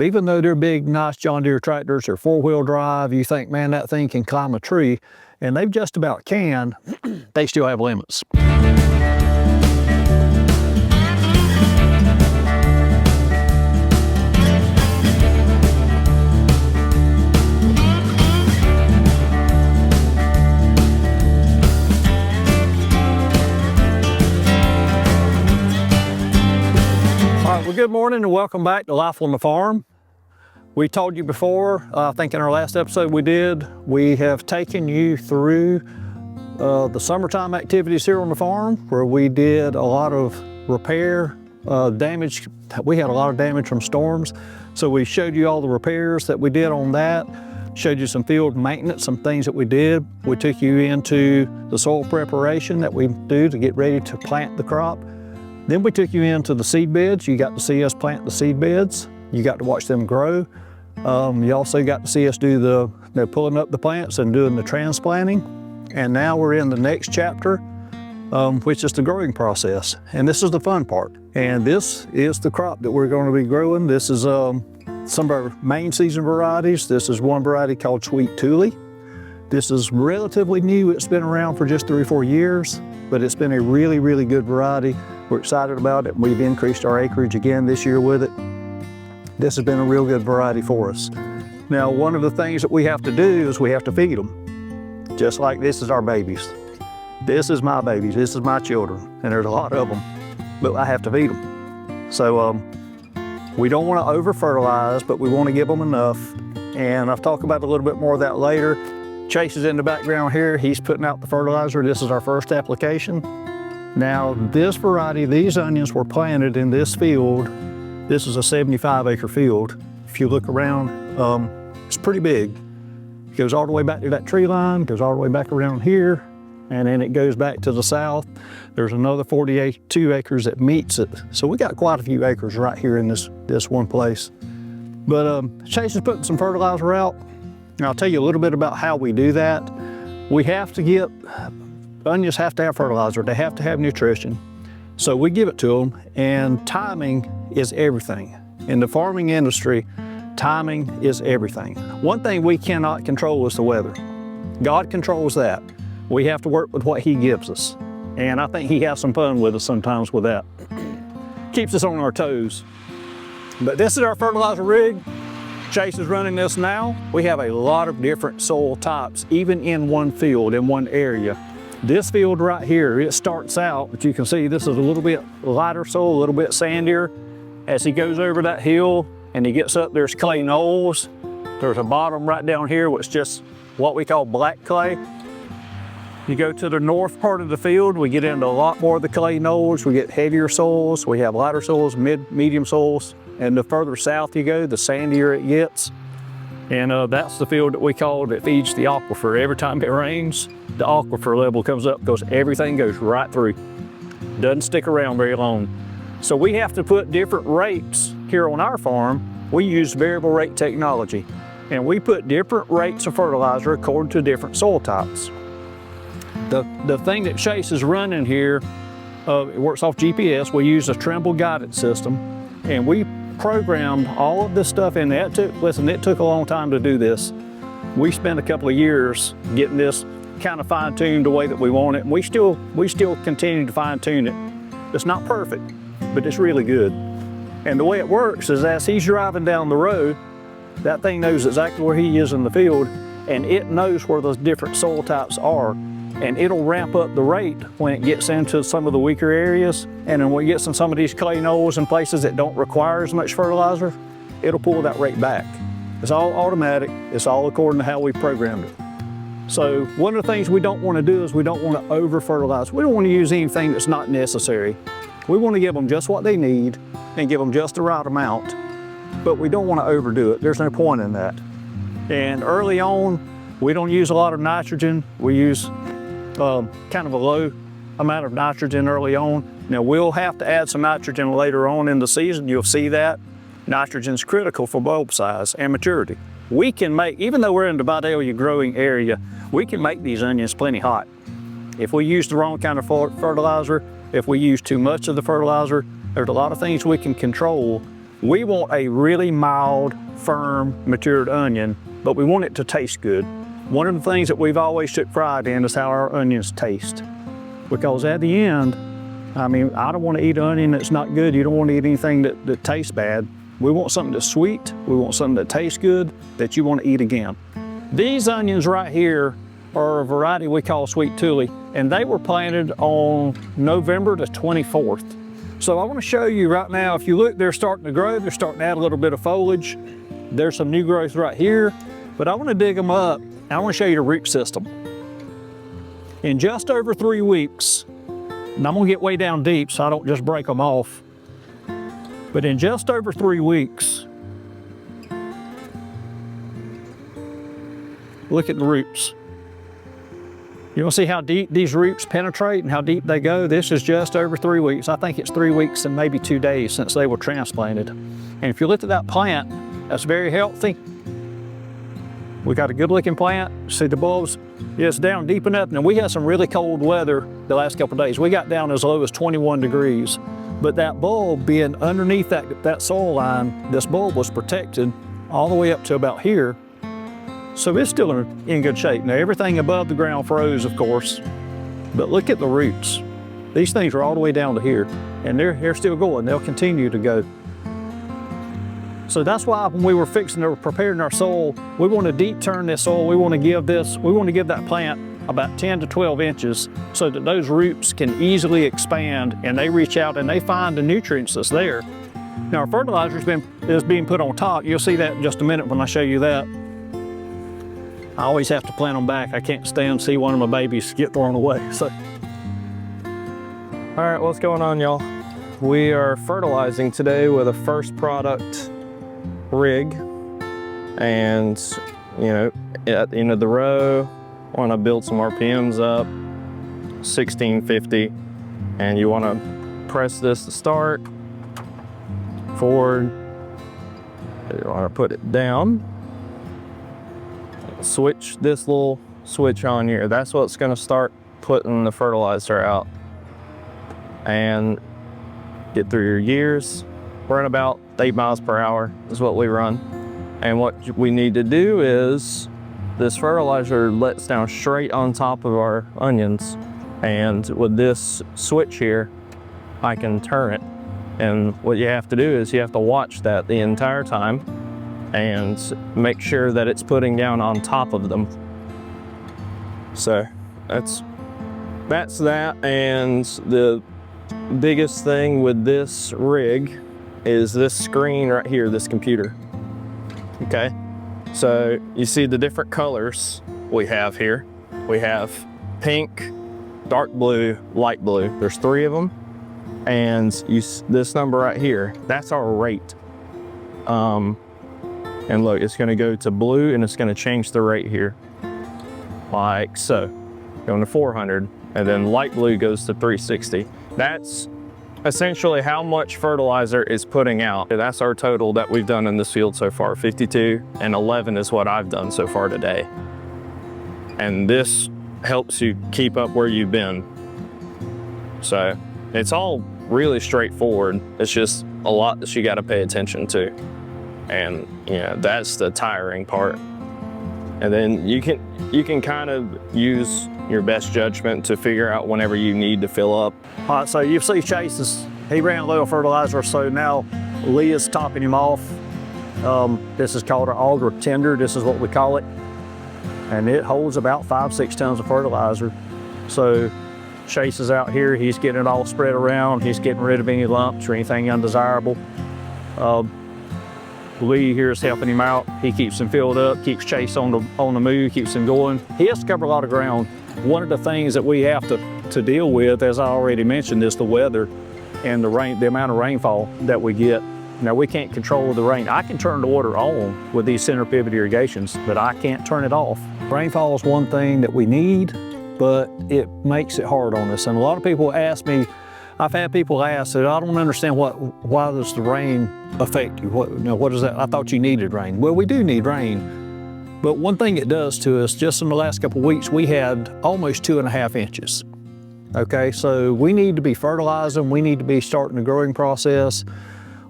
Even though they're big, nice John Deere tractors, they're 4-wheel drive, you think, man, that thing can climb a tree, and they just about can, they still have limits. Well, good morning and welcome back to Life on the Farm. We told you before, I think in our last episode we have taken you through the summertime activities here on the farm, where we did a lot of repair damage. We had a lot of damage from storms. So we showed you all the repairs that we did on that, showed you some field maintenance, some things that we did. We took you into the soil preparation that we do to get ready to plant the crop. Then we took you into the seed beds. You got to see us plant the seed beds. You got to watch them grow. You also got to see us do pulling up the plants and doing the transplanting. And now we're in the next chapter, which is the growing process. And this is the fun part. And this is the crop that we're going to be growing. This is some of our main season varieties. This is one variety called Sweet Tule. This is relatively new. It's been around for just 3 or 4 years, but it's been a really, really good variety. We're excited about it. We've increased our acreage again this year with it. This has been a real good variety for us. Now, one of the things that we have to do is we have to feed them. Just like this is our babies. This is my babies, this is my children, and there's a lot of them, but I have to feed them. So we don't want to over fertilize, but we want to give them enough. And I'll talk about a little bit more of that later. Chase is in the background here. He's putting out the fertilizer. This is our first application. Now, this variety, these onions were planted in this field. This is a 75-acre field. If you look around, it's pretty big. It goes all the way back to that tree line, goes all the way back around here, and then it goes back to the south. There's another 42 acres that meets it. So we got quite a few acres right here in this one place. But Chase is putting some fertilizer out. And I'll tell you a little bit about how we do that. We have to onions have to have fertilizer. They have to have nutrition. So we give it to them, and timing is everything. In the farming industry, timing is everything. One thing we cannot control is the weather. God controls that. We have to work with what He gives us. And I think He has some fun with us sometimes with that. Keeps us on our toes. But this is our fertilizer rig. Chase is running this now. We have a lot of different soil types, even in one field, in one area. This field right here, it starts out, but you can see this is a little bit lighter soil, a little bit sandier. As he goes over that hill and he gets up, there's clay knolls. There's a bottom right down here, which is just what we call black clay. You go to the north part of the field, we get into a lot more of the clay knolls. We get heavier soils. We have lighter soils, medium soils. And the further south you go, the sandier it gets. And that's the field that we call that feeds the aquifer. Every time it rains, the aquifer level comes up because everything goes right through. Doesn't stick around very long. So we have to put different rates here on our farm. We use variable rate technology, and we put different rates of fertilizer according to different soil types. The thing that Chase is running here, it works off GPS. We use a Trimble guidance system, and we programmed all of this stuff in there. It took a long time to do this. We spent a couple of years getting this kind of fine-tuned the way that we want it. And we still continue to fine-tune it. It's not perfect, but it's really good. And the way it works is as he's driving down the road, that thing knows exactly where he is in the field, and it knows where those different soil types are. And it'll ramp up the rate when it gets into some of the weaker areas. And then when it gets in some of these clay knolls and places that don't require as much fertilizer, it'll pull that rate back. It's all automatic. It's all according to how we programmed it. So one of the things we don't want to do is we don't want to over fertilize. We don't want to use anything that's not necessary. We want to give them just what they need and give them just the right amount, but we don't want to overdo it. There's no point in that. And early on, we don't use a lot of nitrogen. We use kind of a low amount of nitrogen early on. Now we'll have to add some nitrogen later on in the season. You'll see that. Nitrogen's critical for bulb size and maturity. We can make, even though we're in the Vidalia growing area, we can make these onions plenty hot. If we use the wrong kind of fertilizer, if we use too much of the fertilizer, there's a lot of things we can control We want a really mild, firm, matured onion, but we want it to taste good. One of the things that we've always took pride in is how our onions taste. Because at the end, I mean, I don't want to eat an onion that's not good. You don't want to eat anything that tastes bad. We want something that's sweet. We want something that tastes good, that you want to eat again. These onions right here are a variety we call Sweet Tule, and they were planted on November the 24th. So I want to show you right now, if you look, they're starting to grow, they're starting to add a little bit of foliage. There's some new growth right here, but I want to dig them up, and I want to show you the root system. In just over 3 weeks, and I'm gonna get way down deep so I don't just break them off, but in just over 3 weeks, look at the roots. You want to see how deep these roots penetrate and how deep they go? This is just over 3 weeks. I think it's 3 weeks and maybe 2 days since they were transplanted. And if you look at that plant, that's very healthy. We got a good looking plant. See the bulbs? It's down deep enough. And we had some really cold weather the last couple of days. We got down as low as 21 degrees. But that bulb being underneath that soil line, this bulb was protected all the way up to about here. So it's still in good shape. Now everything above the ground froze, of course, but look at the roots. These things are all the way down to here, and they're still going. They'll continue to go. So that's why when we were preparing our soil, we want to deep turn this soil. We want to give that plant about 10 to 12 inches so that those roots can easily expand and they reach out and they find the nutrients that's there. Now our fertilizer is being put on top. You'll see that in just a minute when I show you that. I always have to plant them back. I can't stand to see one of my babies get thrown away. So. All right, what's going on, y'all? We are fertilizing today with a first product rig. And, you know, at the end of the row, want to build some RPMs up, 1650. And you want to press this to start, forward. You want to put it down. Switch this little switch on here. That's what's going to start putting the fertilizer out. And get through your gears. Run about 8 miles per hour is what we run. And what we need to do is this fertilizer lets down straight on top of our onions. And with this switch here, I can turn it. And what you have to do is you have to watch that the entire time and make sure that it's putting down on top of them. So that's that. And the biggest thing with this rig is this screen right here, this computer. Okay, so you see the different colors we have here. We have pink, dark blue, light blue. There's 3 of them. And this number right here, that's our rate. And look, it's gonna go to blue and it's gonna change the rate here. Like so, going to 400, and then light blue goes to 360. That's essentially how much fertilizer is putting out. That's our total that we've done in this field so far, 52, and 11 is what I've done so far today. And this helps you keep up where you've been. So it's all really straightforward. It's just a lot that you gotta pay attention to. And yeah, that's the tiring part. And then you can kind of use your best judgment to figure out whenever you need to fill up. All right, so you see Chase's, he ran low of fertilizer, so now Lee is topping him off. This is called our auger tender, this is what we call it. And it holds about 5-6 tons of fertilizer. So Chase is out here, he's getting it all spread around, he's getting rid of any lumps or anything undesirable. Lee here is helping him out. He keeps him filled up, keeps Chase on the move, keeps him going. He has to cover a lot of ground. One of the things that we have to deal with, as I already mentioned, is the weather and the rain, the amount of rainfall that we get. Now we can't control the rain. I can turn the water on with these center pivot irrigations, but I can't turn it off. Rainfall is one thing that we need, but it makes it hard on us. And a lot of people ask me, I've had people ask that I don't understand why does the rain affect you? What is that? I thought you needed rain. Well, we do need rain, but one thing it does to us, just in the last couple of weeks, we had almost 2.5 inches. Okay, so we need to be fertilizing. We need to be starting the growing process.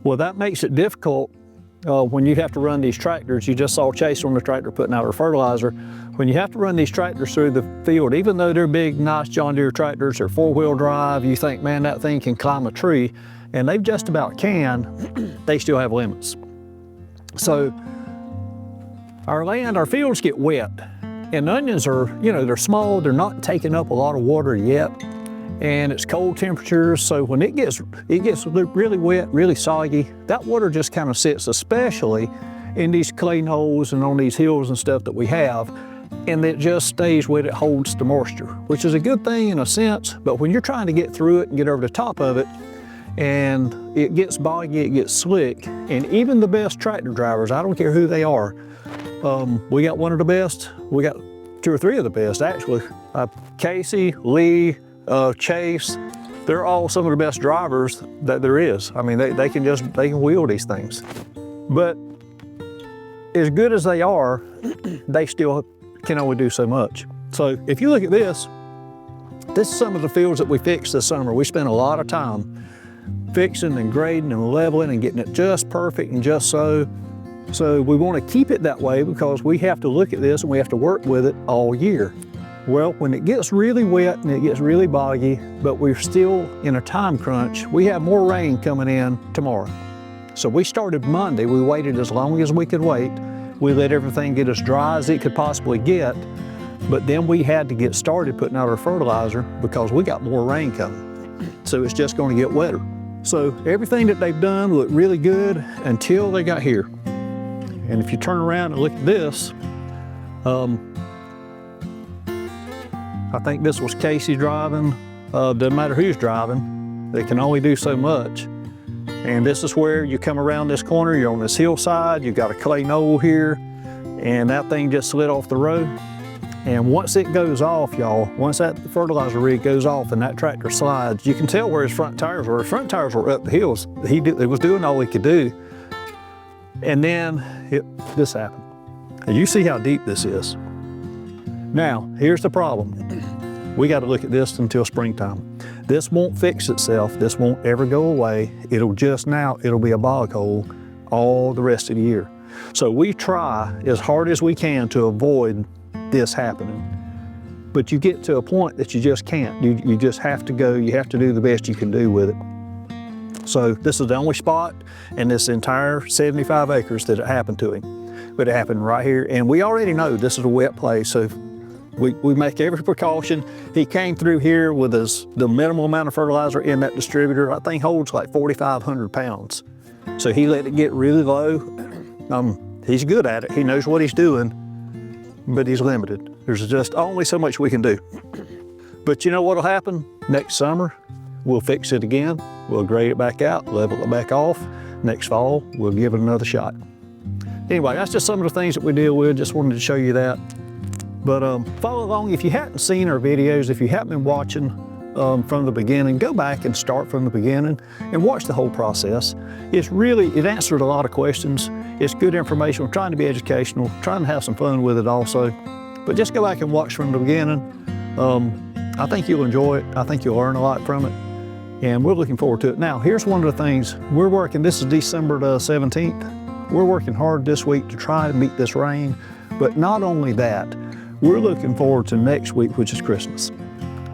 Well, that makes it difficult when you have to run these tractors. You just saw Chase on the tractor putting out our fertilizer. When you have to run these tractors through the field, even though they're big, nice John Deere tractors, they're 4-wheel drive, you think, man, that thing can climb a tree, and they just about can, they still have limits. So our land, our fields get wet, and onions are, they're small, they're not taking up a lot of water yet, and it's cold temperatures, so when it gets really wet, really soggy, that water just kind of sits, especially in these clay knolls and on these hills and stuff that we have, and it just stays where it holds the moisture, which is a good thing in a sense, but when you're trying to get through it and get over the top of it, and it gets boggy, it gets slick, and even the best tractor drivers, I don't care who they are, we got one of the best, we got 2 or 3 of the best actually, Casey, Lee, Chase, they're all some of the best drivers that there is. I mean, they can wheel these things. But as good as they are, they still can only do so much. So if you look at this is some of the fields that we fixed this summer. We spent a lot of time fixing and grading and leveling and getting it just perfect and just so. So we want to keep it that way because we have to look at this and we have to work with it all year. Well, when it gets really wet and it gets really boggy, but we're still in a time crunch, we have more rain coming in tomorrow. So we started Monday, we waited as long as we could wait. We let everything get as dry as it could possibly get, but then we had to get started putting out our fertilizer because we got more rain coming. So it's just going to get wetter. So everything that they've done looked really good until they got here. And if you turn around and look at this, I think this was Casey driving. Doesn't matter who's driving, they can only do so much. And this is where you come around this corner, you're on this hillside, you've got a clay knoll here, and that thing just slid off the road. And once it goes off, y'all, once that fertilizer rig goes off and that tractor slides, you can tell where his front tires were. His front tires were up the hills. It was doing all he could do. And then this happened. And you see how deep this is. Now, here's the problem. We got to look at this until springtime. This won't fix itself. This won't ever go away. It'll be a bog hole all the rest of the year. So we try as hard as we can to avoid this happening. But you get to a point that you just can't. You just have to go, you have to do the best you can do with it. So this is the only spot in this entire 75 acres that it happened to him. But it happened right here, and we already know this is a wet place, so we make every precaution. He came through here with the minimal amount of fertilizer in that distributor. That thing holds like 4,500 pounds. So he let it get really low. He's good at it. He knows what he's doing, but he's limited. There's just only so much we can do. But you know what'll happen? Next summer, we'll fix it again. We'll grade it back out, level it back off. Next fall, we'll give it another shot. Anyway, that's just some of the things that we deal with. Just wanted to show you that. But follow along. If you hadn't seen our videos, if you haven't been watching from the beginning, go back and start from the beginning and watch the whole process. It answered a lot of questions. It's good information. We're trying to be educational, trying to have some fun with it also. But just go back and watch from the beginning. I think you'll enjoy it. I think you'll learn a lot from it. And we're looking forward to it. Now, here's one of the things. We're working, this is December the 17th. We're working hard this week to try to meet this rain. But not only that, we're looking forward to next week, which is Christmas.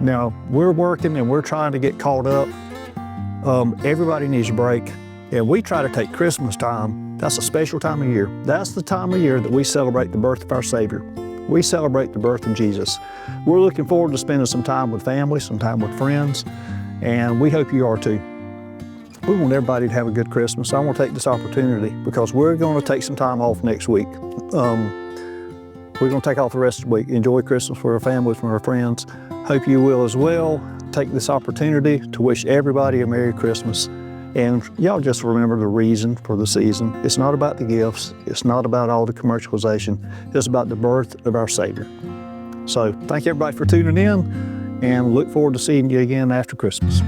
Now, we're working and we're trying to get caught up. Everybody needs a break. And we try to take Christmas time. That's a special time of year. That's the time of year that we celebrate the birth of our Savior. We celebrate the birth of Jesus. We're looking forward to spending some time with family, some time with friends, and we hope you are too. We want everybody to have a good Christmas. I want to take this opportunity because we're going to take some time off next week. We're going to take off the rest of the week, enjoy Christmas with our families, with our friends. Hope you will as well. Take this opportunity to wish everybody a Merry Christmas. And y'all just remember the reason for the season. It's not about the gifts. It's not about all the commercialization. It's about the birth of our Savior. So thank everybody for tuning in and look forward to seeing you again after Christmas.